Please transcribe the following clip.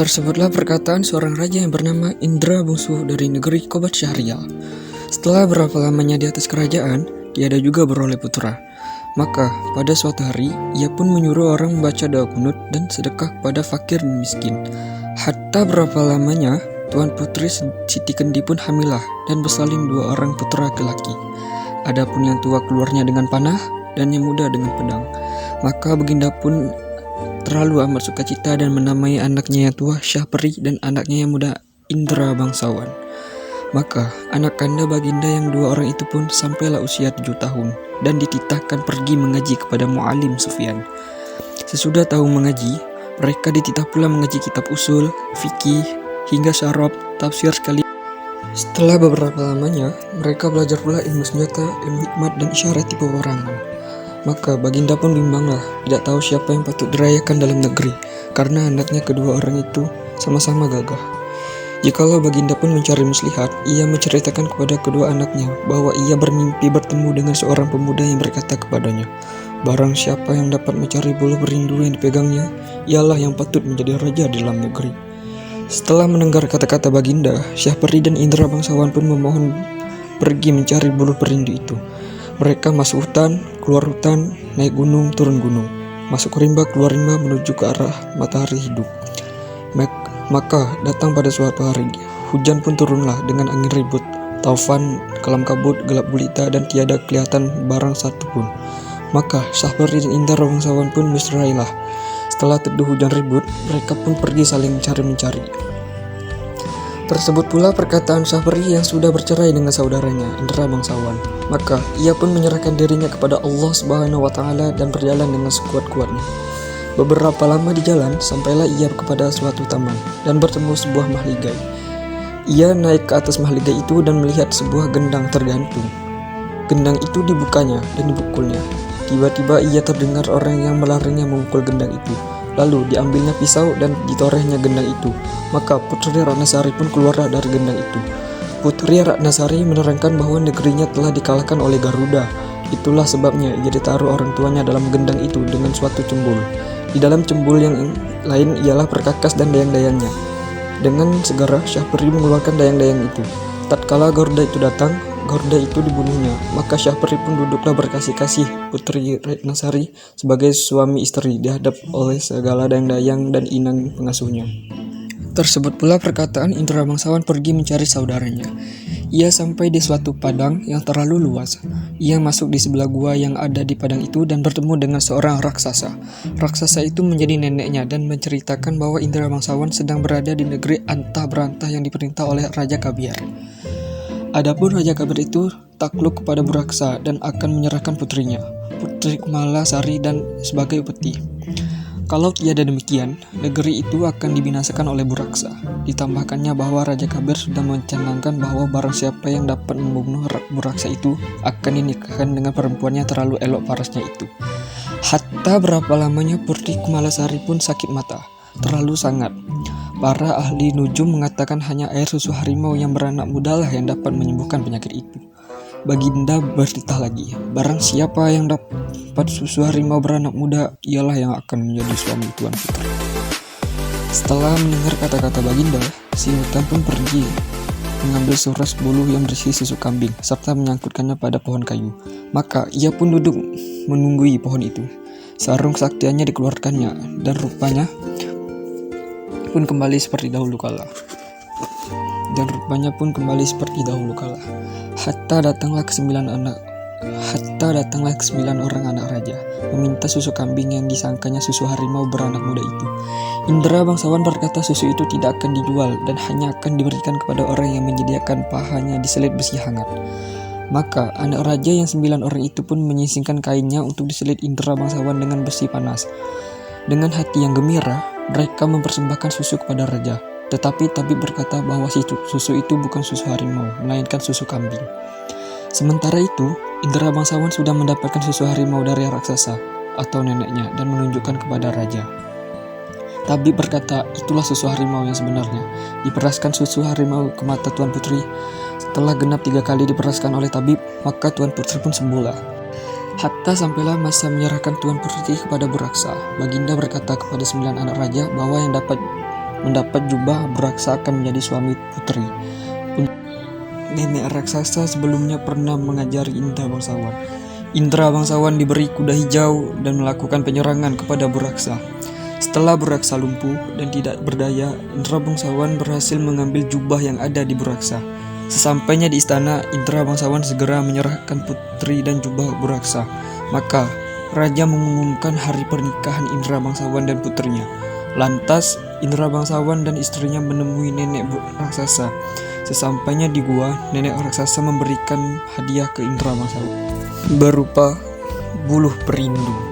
Tersebutlah perkataan seorang raja yang bernama Indra Bungsu dari negeri Kobat Syahrial. Setelah berapa lamanya di atas kerajaan, dia ada juga beroleh putra. Maka pada suatu hari, ia pun menyuruh orang membaca doa kunut dan sedekah kepada fakir dan miskin. Hatta berapa lamanya, Tuan Putri Siti Kendi pun hamilah dan bersalin 2 orang putra laki-laki. Adapun yang tua keluarnya dengan panah dan yang muda dengan pedang. Maka Baginda pun terlalu amat sukacita dan menamai anaknya yang tua Syahperi dan anaknya yang muda Indra Bangsawan. Maka anak kanda Baginda yang 2 orang itu pun sampailah usia 7 tahun dan dititahkan pergi mengaji kepada Mu'alim Sufyan. Sesudah tahu mengaji, mereka dititah pula mengaji kitab usul, fikih, hingga syarab, tafsir sekali. Setelah beberapa lamanya, mereka belajar pula ilmu senjata, ilmu hikmat dan isyarat di peperangan. Maka Baginda pun bimbanglah, tidak tahu siapa yang patut dirayakan dalam negeri, karena anaknya kedua orang itu sama-sama gagah. Jikalau Baginda pun mencari muslihat, ia menceritakan kepada kedua anaknya bahwa ia bermimpi bertemu dengan seorang pemuda yang berkata kepadanya, barang siapa yang dapat mencari bulu perindu yang dipegangnya, ialah yang patut menjadi raja di dalam negeri. Setelah mendengar kata-kata Baginda, Syahperi dan Indra Bangsawan pun memohon pergi mencari bulu perindu itu. Mereka masuk hutan, keluar hutan, naik gunung, turun gunung, masuk rimba, keluar rimba menuju ke arah matahari hidup. Maka datang pada suatu hari, hujan pun turunlah dengan angin ribut, taufan, kelam kabut, gelap gulita dan tiada kelihatan barang satu pun. Maka Syahperi dan Indra Bangsawan pun berserailah. Setelah teduh hujan ribut, mereka pun pergi saling mencari. Tersebut pula perkataan Syahperi yang sudah bercerai dengan saudaranya Indra Bangsawan. Maka ia pun menyerahkan dirinya kepada Allah Subhanahu wa Ta'ala dan berjalan dengan sekuat-kuatnya. Beberapa lama di jalan, sampailah ia kepada suatu taman dan bertemu sebuah mahligai. Ia naik ke atas mahligai itu dan melihat sebuah gendang tergantung. Gendang itu dibukanya dan dipukulnya. Tiba-tiba ia terdengar orang yang melarangnya memukul gendang itu. Lalu diambilnya pisau dan ditorehnya gendang itu. Maka Putri Ratnasari pun keluarlah dari gendang itu. Putri Ratnasari menerangkan bahwa negerinya telah dikalahkan oleh Garuda. Itulah sebabnya ia ditaruh orang tuanya dalam gendang itu dengan suatu cembul. Di dalam cembul yang lain ialah perkakas dan dayang-dayangnya. Dengan segera Syahperi mengeluarkan dayang-dayang itu. Tatkala Garuda itu datang, Garuda itu dibunuhnya. Maka Syahperi pun duduklah berkasih-kasih Putri Ratnasari sebagai suami istri dihadap oleh segala dayang-dayang dan inang pengasuhnya. Tersebut pula perkataan Indra Bangsawan pergi mencari saudaranya. Ia sampai di suatu padang yang terlalu luas. Ia masuk di sebelah gua yang ada di padang itu dan bertemu dengan seorang raksasa. Raksasa itu menjadi neneknya dan menceritakan bahwa Indra Bangsawan sedang berada di negeri antah berantah yang diperintah oleh Raja Kabir. Adapun Raja Kabir itu takluk kepada Buraksa dan akan menyerahkan putrinya, Putri Kumala Sari dan sebagai upeti. Kalau tiada demikian, negeri itu akan dibinasakan oleh Buraksa. Ditambahkannya bahwa Raja Kabir sudah mencanangkan bahwa barang siapa yang dapat membunuh Buraksa itu akan dinikahkan dengan perempuannya terlalu elok parasnya itu. Hatta berapa lamanya Putri Kumalasari pun sakit mata, terlalu sangat. Para ahli nujum mengatakan hanya air susu harimau yang beranak muda lah yang dapat menyembuhkan penyakit itu. Baginda bertitah lagi, barang siapa yang dapat susu harimau beranak muda, ialah yang akan menjadi suami Tuan Putri. Setelah mendengar kata-kata Baginda, si hutan pun pergi mengambil suras buluh yang berisi susu kambing serta menyangkutkannya pada pohon kayu. Maka ia pun duduk menunggui pohon itu. Sarung saktiannya dikeluarkannya dan rupanya pun kembali seperti dahulu kala. Hatta datanglah ke 9 orang anak raja, meminta susu kambing yang disangkanya susu harimau beranak muda itu. Indra Bangsawan berkata susu itu tidak akan dijual dan hanya akan diberikan kepada orang yang menyediakan pahanya diselit besi hangat. Maka anak raja yang 9 orang itu pun menyisingkan kainnya untuk diselit Indra Bangsawan dengan besi panas. Dengan hati yang gembira, mereka mempersembahkan susu kepada raja. Tetapi tabib berkata bahwa susu itu bukan susu harimau, melainkan susu kambing. Sementara itu, Indra Bangsawan sudah mendapatkan susu harimau dari raksasa atau neneknya dan menunjukkan kepada raja. Tabib berkata, itulah susu harimau yang sebenarnya. Diperaskan susu harimau ke mata Tuan Putri. Setelah genap 3 kali diperaskan oleh tabib, maka Tuan Putri pun sembuhlah. Hatta sampailah masa menyerahkan Tuan Putri kepada Buraksa. Baginda berkata kepada 9 anak raja bahwa yang dapat mendapat jubah beraksa akan menjadi suami putri. Nenek raksasa sebelumnya pernah mengajari Indra bangsawan. Indra bangsawan diberi kuda hijau dan melakukan penyerangan kepada Buraksa. Setelah Buraksa lumpuh dan tidak berdaya, Indra bangsawan berhasil mengambil jubah yang ada di Buraksa. Sesampainya di istana, Indra bangsawan segera menyerahkan putri dan jubah Buraksa. Maka raja mengumumkan hari pernikahan Indra bangsawan dan putrinya. Lantas Indra bangsawan dan istrinya menemui nenek raksasa. Sesampainya di gua, nenek raksasa memberikan hadiah ke Indra bangsawan berupa buluh perindu.